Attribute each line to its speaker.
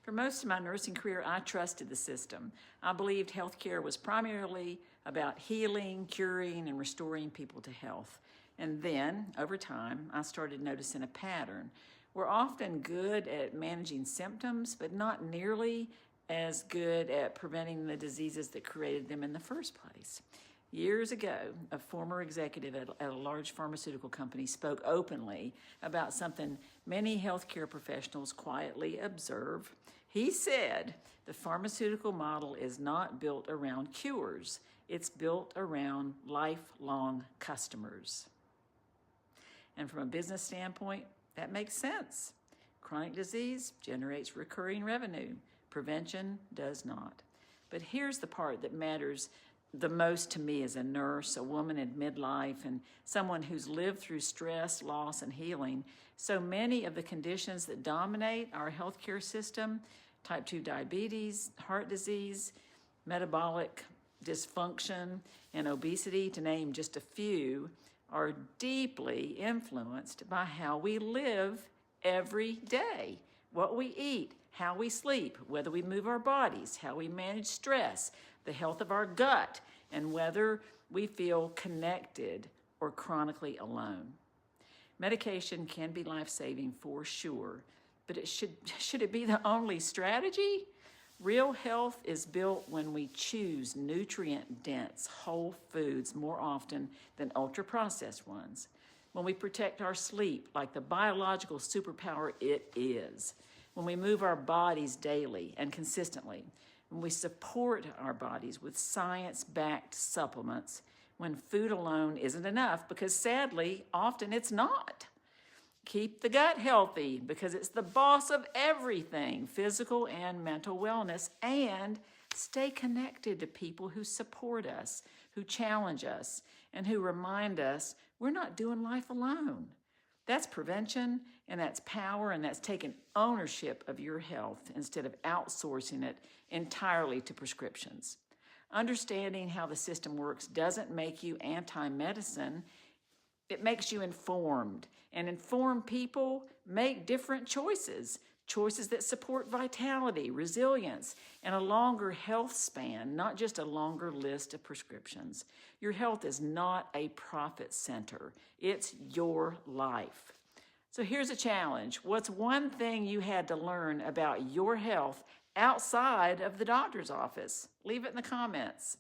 Speaker 1: For most of my nursing career, I trusted the system. I believed healthcare was primarily about healing, curing, and restoring people to health. And then, over time, I started noticing a pattern. We're often good at managing symptoms, but not nearly as good at preventing the diseases that created them in the first place. Years ago, a former executive at a large pharmaceutical company spoke openly about something many healthcare professionals quietly observe. He said, the pharmaceutical model is not built around cures, it's built around lifelong customers. And from a business standpoint, that makes sense. Chronic disease generates recurring revenue. Prevention does not. But here's the part that matters the most to me as a nurse, a woman in midlife, and someone who's lived through stress, loss, and healing. So many of the conditions that dominate our healthcare system, type 2 diabetes, heart disease, metabolic dysfunction, and obesity, to name just a few, are deeply influenced by how we live every day. What we eat, how we sleep, whether we move our bodies, how we manage stress, the health of our gut, and whether we feel connected or chronically alone. Medication can be life-saving for sure, but should it be the only strategy? Real health is built when we choose nutrient-dense whole foods more often than ultra-processed ones. When we protect our sleep like the biological superpower it is. When we move our bodies daily and consistently. When we support our bodies with science-backed supplements, when food alone isn't enough, because sadly, often it's not. Keep the gut healthy, because it's the boss of everything, physical and mental wellness, and stay connected to people who support us, who challenge us, and who remind us we're not doing life alone. That's prevention, and that's power, and that's taking ownership of your health instead of outsourcing it entirely to prescriptions. Understanding how the system works doesn't make you anti-medicine. It makes you informed, and informed people make different choices that support vitality, resilience, and a longer health span, not just a longer list of prescriptions. Your health is not a profit center. It's your life. So here's a challenge. What's one thing you had to learn about your health outside of the doctor's office? Leave it in the comments.